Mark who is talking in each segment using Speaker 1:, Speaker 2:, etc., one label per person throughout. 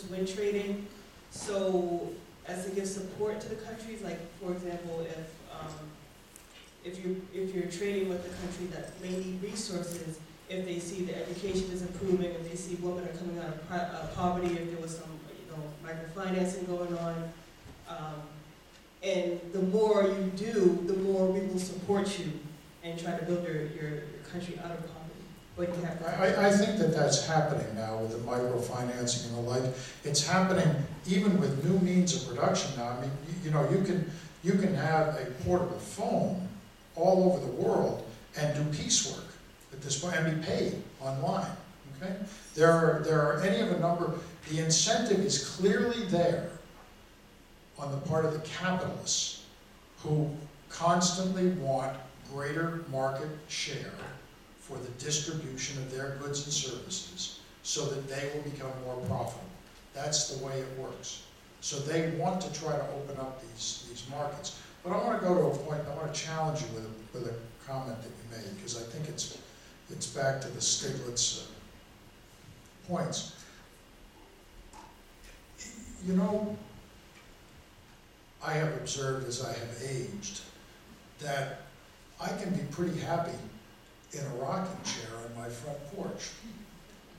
Speaker 1: when trading. So as to give support to the countries, like for example, if you're trading with a country that may need resources, if they see the education is improving, if they see women are coming out of poverty, if there was some microfinancing going on, and the more you do, the more we will support you and try to build your country out of poverty. But you have to
Speaker 2: I think that that's happening now with the microfinancing and the like. It's happening even with new means of production now. I mean, you can have a portable phone all over the world and do piecework at this point and be paid online. Okay, there are any of a number. The incentive is clearly there on the part of the capitalists who constantly want greater market share for the distribution of their goods and services so that they will become more profitable. That's the way it works. So they want to try to open up these markets. But I want to go to a point, I want to challenge you with a comment that you made, because I think it's back to the Stiglitz points. You know, I have observed as I have aged that I can be pretty happy in a rocking chair on my front porch,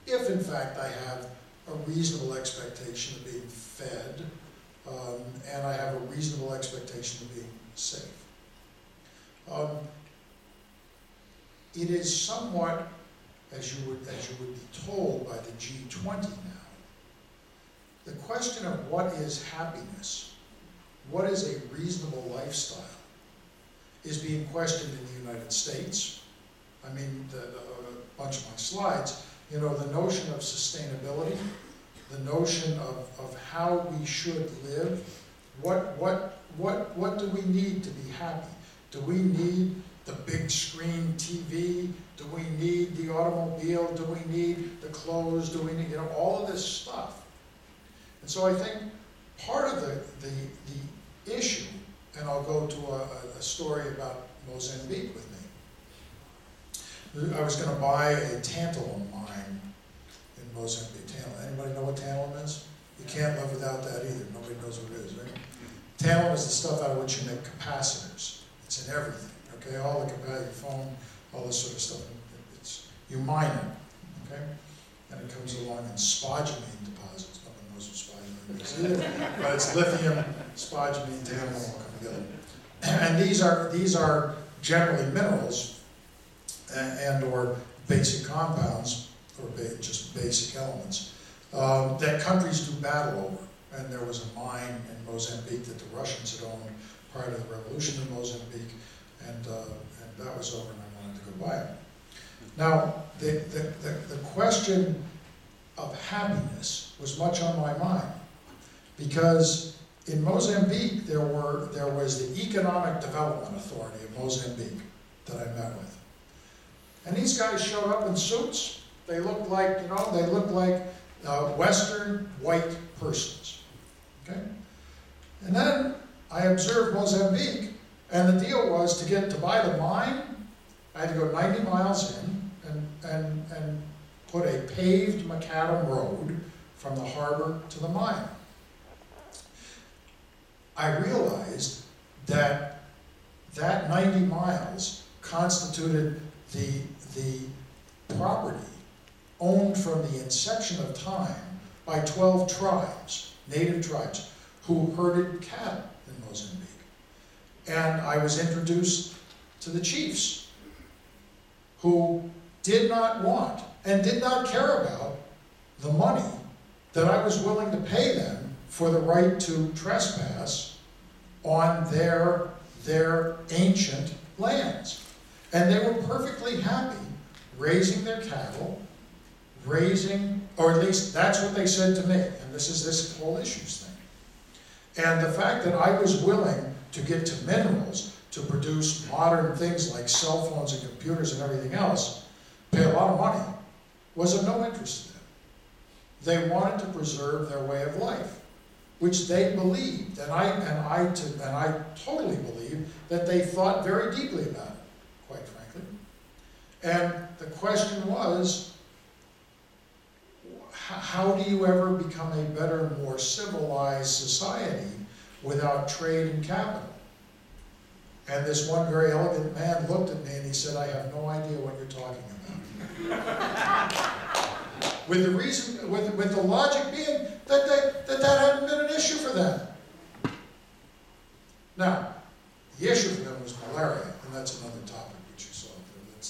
Speaker 2: if in fact I have a reasonable expectation of being fed, and I have a reasonable expectation of being safe. It is somewhat, as you would be told by the G20 now, the question of what is happiness, what is a reasonable lifestyle, is being questioned in the United States. I mean, a bunch of my slides, the notion of sustainability, the notion of how we should live, what do we need to be happy? Do we need the big screen TV? Do we need the automobile? Do we need the clothes? Do we need, all of this stuff? And so I think part of the issue, and I'll go to a story about Mozambique with me. I was going to buy a tantalum mine in Mozambique. Tantalum. Anybody know what tantalum is? You can't live without that either. Nobody knows what it is, right? Tantalum is the stuff out of which you make capacitors. It's in everything, okay? All the your phone, all this sort of stuff. You mine it, okay? And it comes along in spodumene deposits. Nobody knows what spodumene is either. But it's lithium, spodumene, tantalum all come together. And these are generally minerals and or basic compounds, or just basic elements, that countries do battle over. And there was a mine in Mozambique that the Russians had owned prior to the revolution in Mozambique, and that was over, and I wanted to go buy it. Now, the question of happiness was much on my mind, because in Mozambique there was the Economic Development Authority of Mozambique that I met with. And these guys showed up in suits. They looked like, Western white persons. Okay? And then I observed Mozambique, and the deal was to buy the mine, I had to go 90 miles in and put a paved macadam road from the harbor to the mine. I realized that 90 miles constituted the property owned from the inception of time by 12 tribes, native tribes, who herded cattle in Mozambique. And I was introduced to the chiefs, who did not want and did not care about the money that I was willing to pay them for the right to trespass on their ancient lands. And they were perfectly happy raising their cattle, or at least that's what they said to me, and this is this whole issues thing. And the fact that I was willing to get to minerals to produce modern things like cell phones and computers and everything else, pay a lot of money, was of no interest to them. They wanted to preserve their way of life, which they believed, and I totally believe that they thought very deeply about it, quite frankly. And the question was, how do you ever become a better, more civilized society without trade and capital? And this one very elegant man looked at me and he said, I have no idea what you're talking about. With the reason, with the logic being that hadn't been an issue for them. Now, the issue for them was malaria, and that's another topic which you saw. We can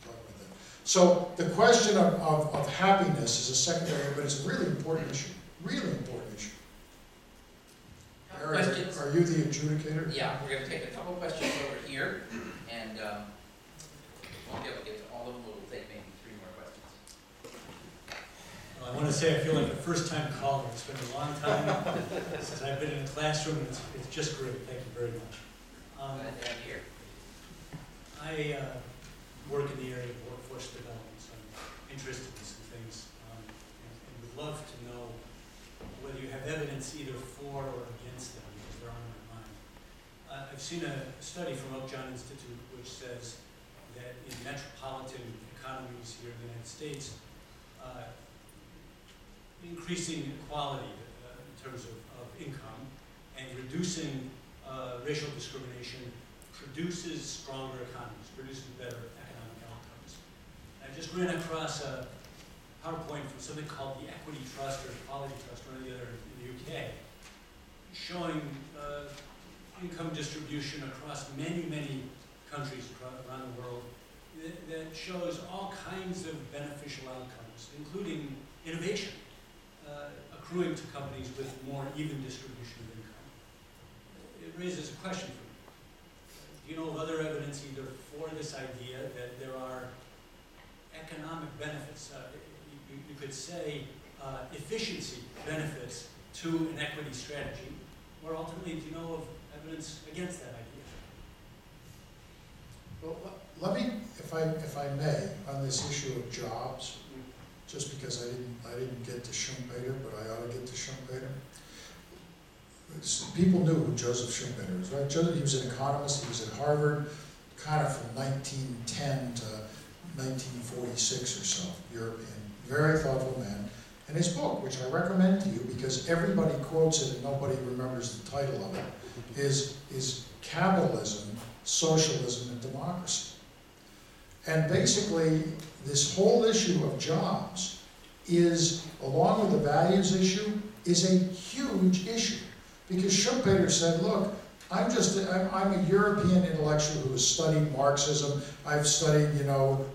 Speaker 2: talk about that. So the question of happiness is a secondary, but it's a really important issue. Really important issue. Eric,
Speaker 3: Questions?
Speaker 2: are you the adjudicator?
Speaker 3: Yeah, we're going to take a couple questions over here, and won't be able to get to all of them, but we'll take maybe 3 more questions.
Speaker 4: Well, I want to say I feel like a first-time caller. It's been a long time since I've been in a classroom. It's just great. Thank you very much.
Speaker 3: Glad to have you here.
Speaker 4: I work in the area of workforce development, so I'm interested in some things, and would love to know whether you have evidence either for or against them, because they're on my mind. I've seen a study from Oak John Institute which says that in metropolitan economies here in the United States, increasing equality in terms of income and reducing racial discrimination produces stronger economies, produces better economic outcomes. I just ran across a PowerPoint from something called the Equity Trust or Equality Trust, one or the other in the UK, showing income distribution across many, many countries around the world that shows all kinds of beneficial outcomes, including innovation, accruing to companies with more even distribution of income. It raises a question for me. Do you know of other evidence either for this idea that there are economic benefits, you could say efficiency benefits to an equity strategy, or ultimately, do you know of evidence against that idea?
Speaker 2: Well, let me, if I may, on this issue of jobs, just because I didn't get to Schumpeter, but I ought to get to Schumpeter. People knew who Joseph Schumpeter was, right? He was an economist. He was at Harvard, kind of from 1910 to 1946 or so, European, very thoughtful man. And his book, which I recommend to you because everybody quotes it and nobody remembers the title of it, is Capitalism, Socialism, and Democracy. And basically, this whole issue of jobs is, along with the values issue, is a huge issue. Because Schumpeter said, look, I'm a European intellectual who has studied Marxism. I've studied,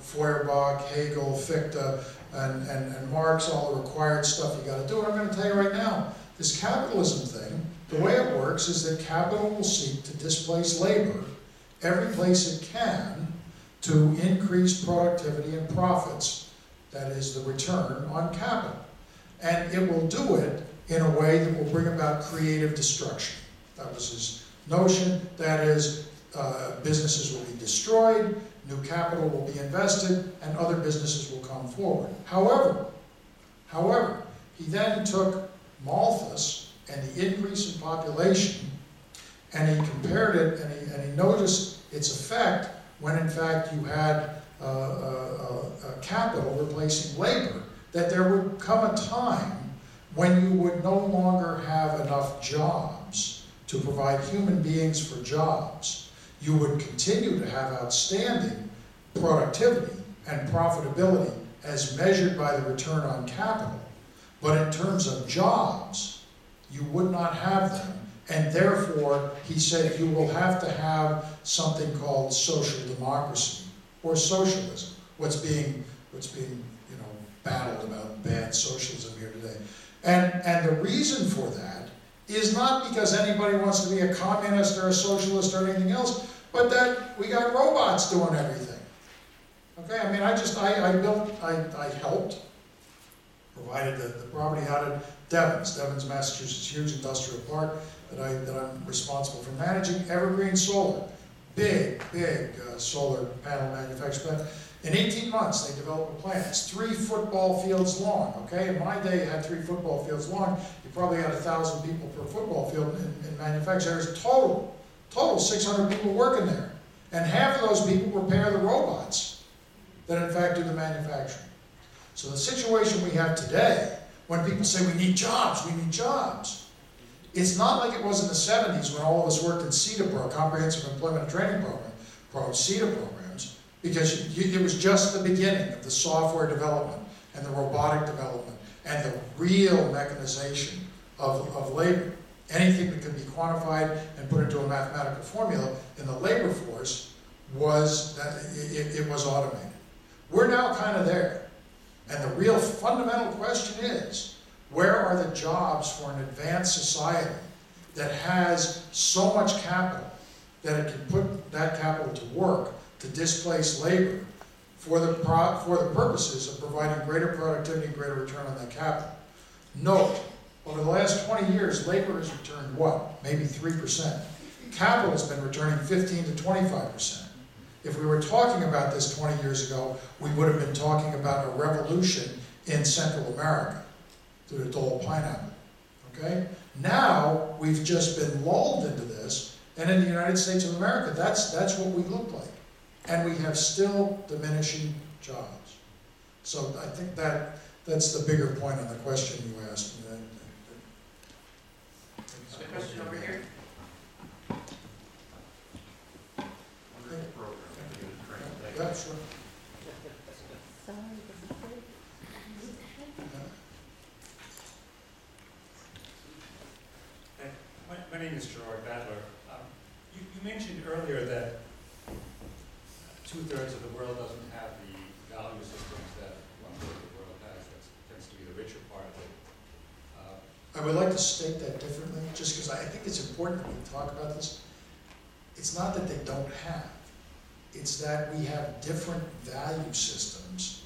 Speaker 2: Feuerbach, Hegel, Fichte, and Marx, all the required stuff you got to do. And I'm going to tell you right now, this capitalism thing, the way it works is that capital will seek to displace labor every place it can to increase productivity and profits, that is the return on capital. And it will do it in a way that will bring about creative destruction. That was his notion. That is, businesses will be destroyed, new capital will be invested, and other businesses will come forward. However, he then took Malthus and the increase in population, and he compared it, and he noticed its effect when in fact you had capital replacing labor, that there would come a time when you would no longer have enough jobs to provide human beings for jobs. You would continue to have outstanding productivity and profitability as measured by the return on capital, but in terms of jobs, you would not have them, and therefore, he said, you will have to have something called social democracy or socialism. What's being battled about bad socialism here today. And the reason for that is not because anybody wants to be a communist or a socialist or anything else, but that we got robots doing everything. Okay, I mean, I helped, provided the property out at Devens, Massachusetts, huge industrial park that I'm responsible for managing. Evergreen Solar, big solar panel manufacturer plant. In 18 months, they developed a plant. It's 3 football fields long, okay? In my day, you had 3 football fields long. You probably had 1,000 people per football field in manufacturing. There's total 600 people working there. And half of those people repair the robots that in fact do the manufacturing. So the situation we have today, When people say we need jobs, it's not like it was in the 70s when all of us worked in CETA Comprehensive Employment and Training CETA programs, because it was just the beginning of the software development and the robotic development and the real mechanization of labor. Anything that could be quantified and put into a mathematical formula in the labor force was that it was automated. We're now kind of there. And the real fundamental question is, where are the jobs for an advanced society that has so much capital that it can put that capital to work to displace labor for the purposes of providing greater productivity and greater return on that capital? Note, over the last 20 years, labor has returned what? Maybe 3%. Capital has been returning 15 to 25%. If we were talking about this 20 years ago, we would have been talking about a revolution in Central America through the Dole pineapple, okay? Now, we've just been lulled into this, and in the United States of America, that's what we look like. And we have still diminishing jobs. So I think that's the bigger point on the question you asked.
Speaker 3: Other question over here?
Speaker 2: Yeah, sure.
Speaker 5: My name is Gerard Badler. You mentioned earlier that 2/3 of the world doesn't have the value systems that 1/3 of the world has. That tends to be the richer part of it.
Speaker 2: I would like to state that differently, just because I think it's important that we talk about this. It's not that they don't have. It's that we have different value systems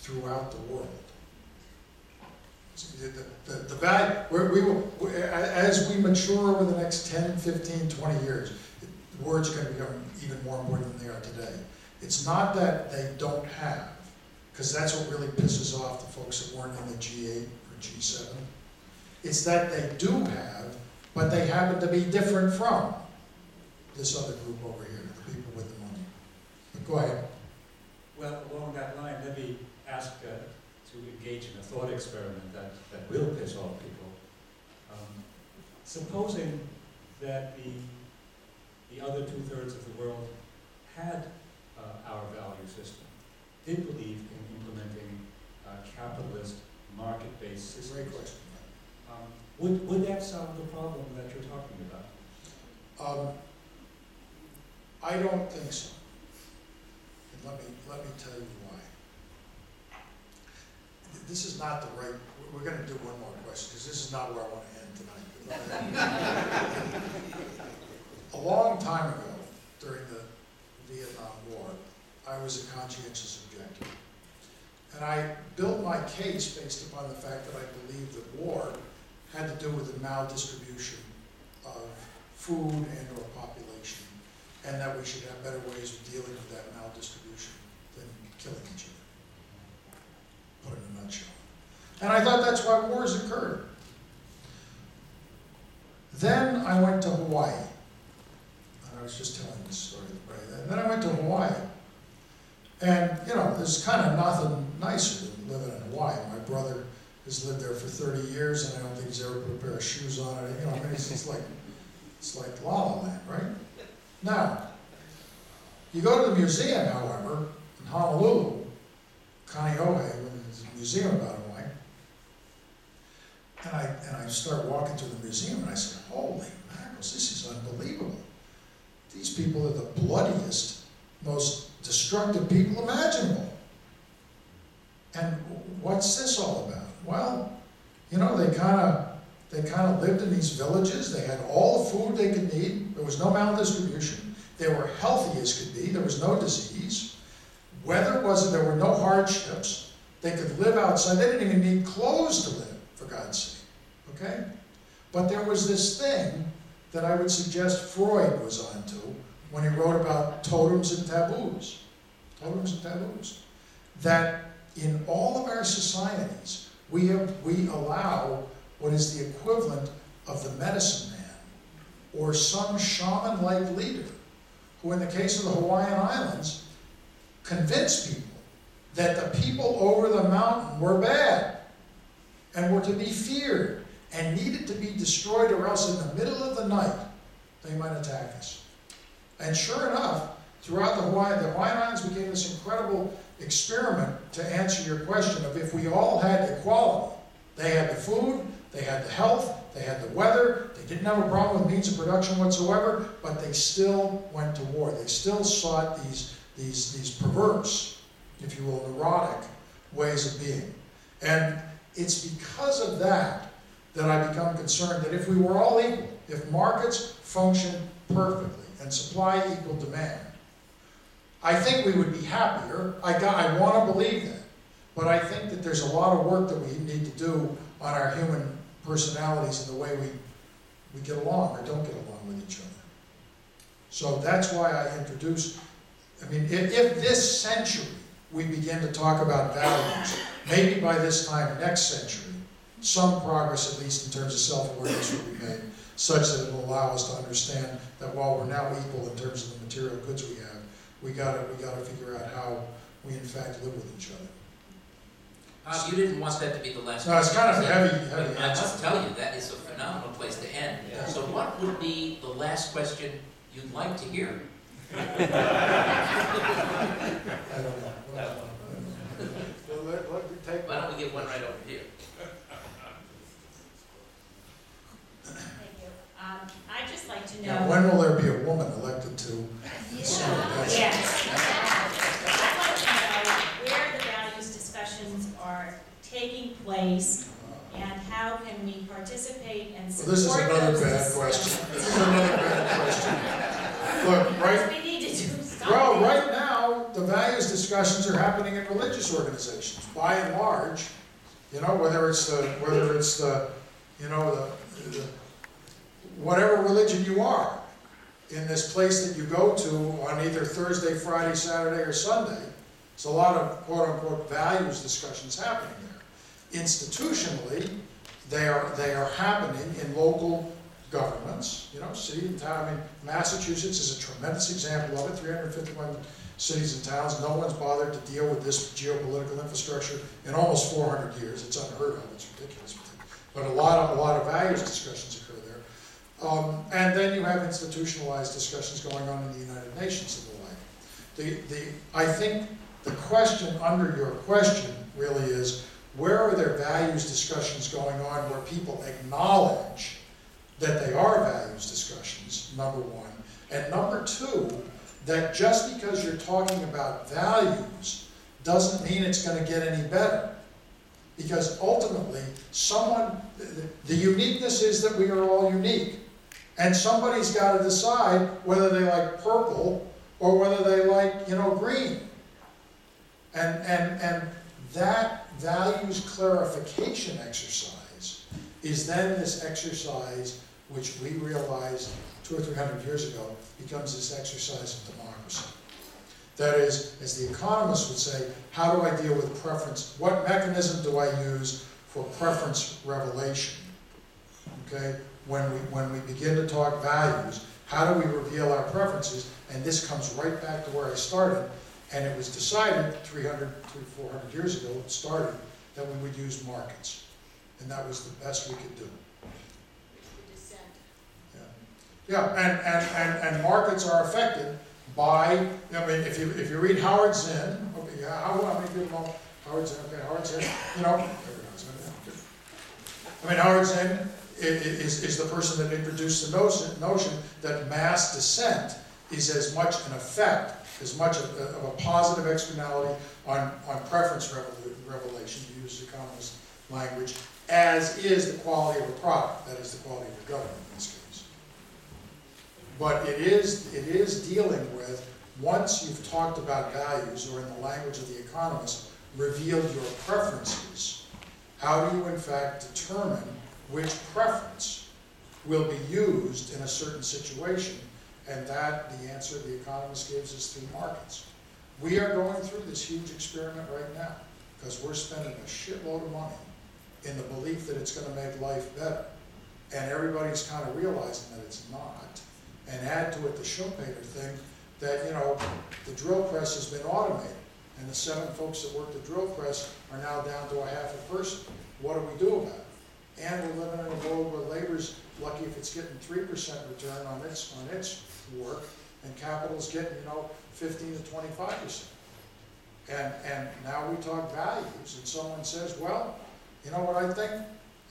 Speaker 2: throughout the world. The value, as we mature over the next 10, 15, 20 years, words are going to become even more important than they are today. It's not that they don't have, because that's what really pisses off the folks that weren't in the G8 or G7. It's that they do have, but they happen to be different from this other group over here, the people with the money. But go ahead.
Speaker 5: Well, along that line, let me ask to engage in a thought experiment that will piss off people. Supposing that the other 2/3 of the world had our value system, did believe in implementing capitalist market-based systems.
Speaker 2: Great question.
Speaker 5: Would that solve the problem that you're talking about?
Speaker 2: I don't think so. And let me tell you why. This is not the right, we're going to do one more question, because this is not where I want to end tonight. A long time ago, during the Vietnam War, I was a conscientious objector. And I built my case based upon the fact that I believed that war had to do with the maldistribution of food and or population, and that we should have better ways of dealing with that maldistribution than killing each other. Put it in a nutshell. And I thought that's why wars occurred. Then I went to Hawaii. And I was just telling this story, right? And then I went to Hawaii. And, you know, there's kind of nothing nicer than living in Hawaii. My brother has lived there for 30 years, and I don't think he's ever put a pair of shoes on it. You know, I mean, it's like La La Land, right? Now, you go to the museum, however, in Honolulu, Kaneohe, there's a museum about Hawaii, and I start walking through the museum, and I said, holy mackerels, this is unbelievable. These people are the bloodiest, most destructive people imaginable. And what's this all about? Well, you know, they kind of lived in these villages. They had all the food they could need. There was no maldistribution. They were healthy as could be. There was no disease. Weather wasn't, there were no hardships. They could live outside. They didn't even need clothes to live, for God's sake. Okay? But there was this thing that I would suggest Freud was onto when he wrote about totems and taboos. Totems and taboos. That in all of our societies, we allow what is the equivalent of the medicine man or some shaman-like leader who, in the case of the Hawaiian Islands, convinced people that the people over the mountain were bad and were to be feared and needed to be destroyed, or else in the middle of the night they might attack us. And sure enough, throughout the Hawaiian Islands became this incredible experiment to answer your question of if we all had equality. They had the food, they had the health, they had the weather, they didn't have a problem with means of production whatsoever, but they still went to war. They still sought these perverse, if you will, neurotic ways of being. And it's because of that that I become concerned that if we were all equal, if markets function perfectly and supply equal demand, I think we would be happier. I want to believe that. But I think that there's a lot of work that we need to do on our human personalities and the way we get along or don't get along with each other. So that's why I introduced, I mean, if this century we begin to talk about values, maybe by this time next century, some progress, at least in terms of self-awareness, will be made, such that it will allow us to understand that while we're now equal in terms of the material goods we have, we gotta figure out how we in fact live with each other.
Speaker 3: You didn't want that to be the last.
Speaker 2: No, it's kind of heavy
Speaker 3: But I
Speaker 2: answer.
Speaker 3: must tell you, that is a phenomenal place to end.
Speaker 2: Yeah.
Speaker 3: So what would be the last question you'd like to hear?
Speaker 2: I don't know.
Speaker 6: Well, let me take.
Speaker 3: Why don't we get one right over here?
Speaker 7: Thank you. I'd just like to
Speaker 2: Now,
Speaker 7: know.
Speaker 2: when will there be a woman elected to?
Speaker 7: Yes. I'd like to know where the values discussions are taking place and how can we participate and
Speaker 2: Well,
Speaker 7: support
Speaker 2: this is another
Speaker 7: those
Speaker 2: bad
Speaker 7: discussions.
Speaker 2: question. This is another bad question. Look,
Speaker 7: Because we need to do something.
Speaker 2: well, right now, the values discussions are happening in religious organizations, by and large. You know, whether it's the whatever religion you are, in this place that you go to on either Thursday, Friday, Saturday, or Sunday, there's a lot of quote-unquote values discussions happening there. Institutionally, they are happening in local governments, you know, city and town. I mean, Massachusetts is a tremendous example of it, 351 cities and towns. No one's bothered to deal with this geopolitical infrastructure in almost 400 years. It's unheard of, it's ridiculous. But a lot of values discussions occur there. And then you have institutionalized discussions going on in the United Nations and the like. I think the question under your question really is, where are there values discussions going on where people acknowledge that they are values discussions, number one. And number two, that just because you're talking about values doesn't mean it's going to get any better. Because ultimately, the uniqueness is that we are all unique. And somebody's got to decide whether they like purple or whether they like, green. And that values clarification exercise is then this exercise which we realized 200 or 300 years ago becomes this exercise of democracy. That is, as the economists would say, how do I deal with preference? What mechanism do I use for preference revelation? Okay, when we begin to talk values, how do we reveal our preferences? And this comes right back to where I started. And it was decided 300 to 400 years ago, it started, that we would use markets. And that was the best we could do. Yeah, and markets are affected by, I mean, if you read Howard Zinn, okay, how many people know Howard Zinn? Okay, Howard Zinn, Howard Zinn is the person that introduced the notion that mass dissent is as much an effect, as much of a positive externality on preference revelation, to use the economist language, as is the quality of a product, that is the quality of the government in this case. But it is dealing with, once you've talked about values, or in the language of the economist, revealed your preferences, how do you in fact determine which preference will be used in a certain situation? And that, the answer the economist gives, is through markets. We are going through this huge experiment right now because we're spending a shitload of money in the belief that it's going to make life better. And everybody's kind of realizing that it's not. And add to it the Schumpeter thing that, the drill press has been automated. And the 7 folks that work the drill press are now down to a half a person. what do we do about it? And we're living in a world where labor's lucky if it's getting 3% return on its work, and capital's getting, 15 to 25%. And now we talk values, and someone says, well, you know what I think?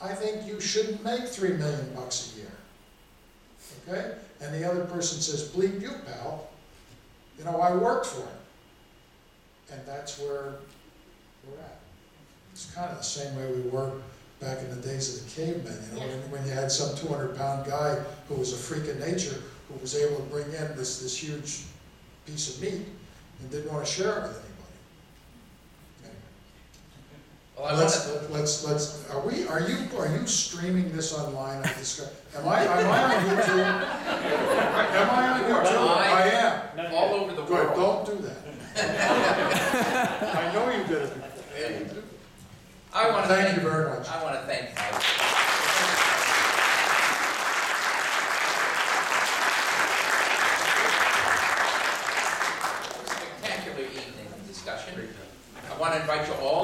Speaker 2: I think you shouldn't make $3 million a year. Okay? And the other person says, bleep you, pal. I worked for it. And that's where we're at. It's kind of the same way we were back in the days of the cavemen, when you had some 200-pound guy who was a freak of nature, who was able to bring in this huge piece of meat and didn't want to share it with anybody.
Speaker 3: Well,
Speaker 2: Are you streaming this online? Am I on YouTube? Am I on YouTube? I am.
Speaker 3: all over the
Speaker 2: Good,
Speaker 3: world.
Speaker 2: don't do that.
Speaker 6: I know you did it before.
Speaker 3: I want to
Speaker 2: Thank you very much.
Speaker 3: I want to thank Mike. Spectacular evening of discussion. I want to invite you all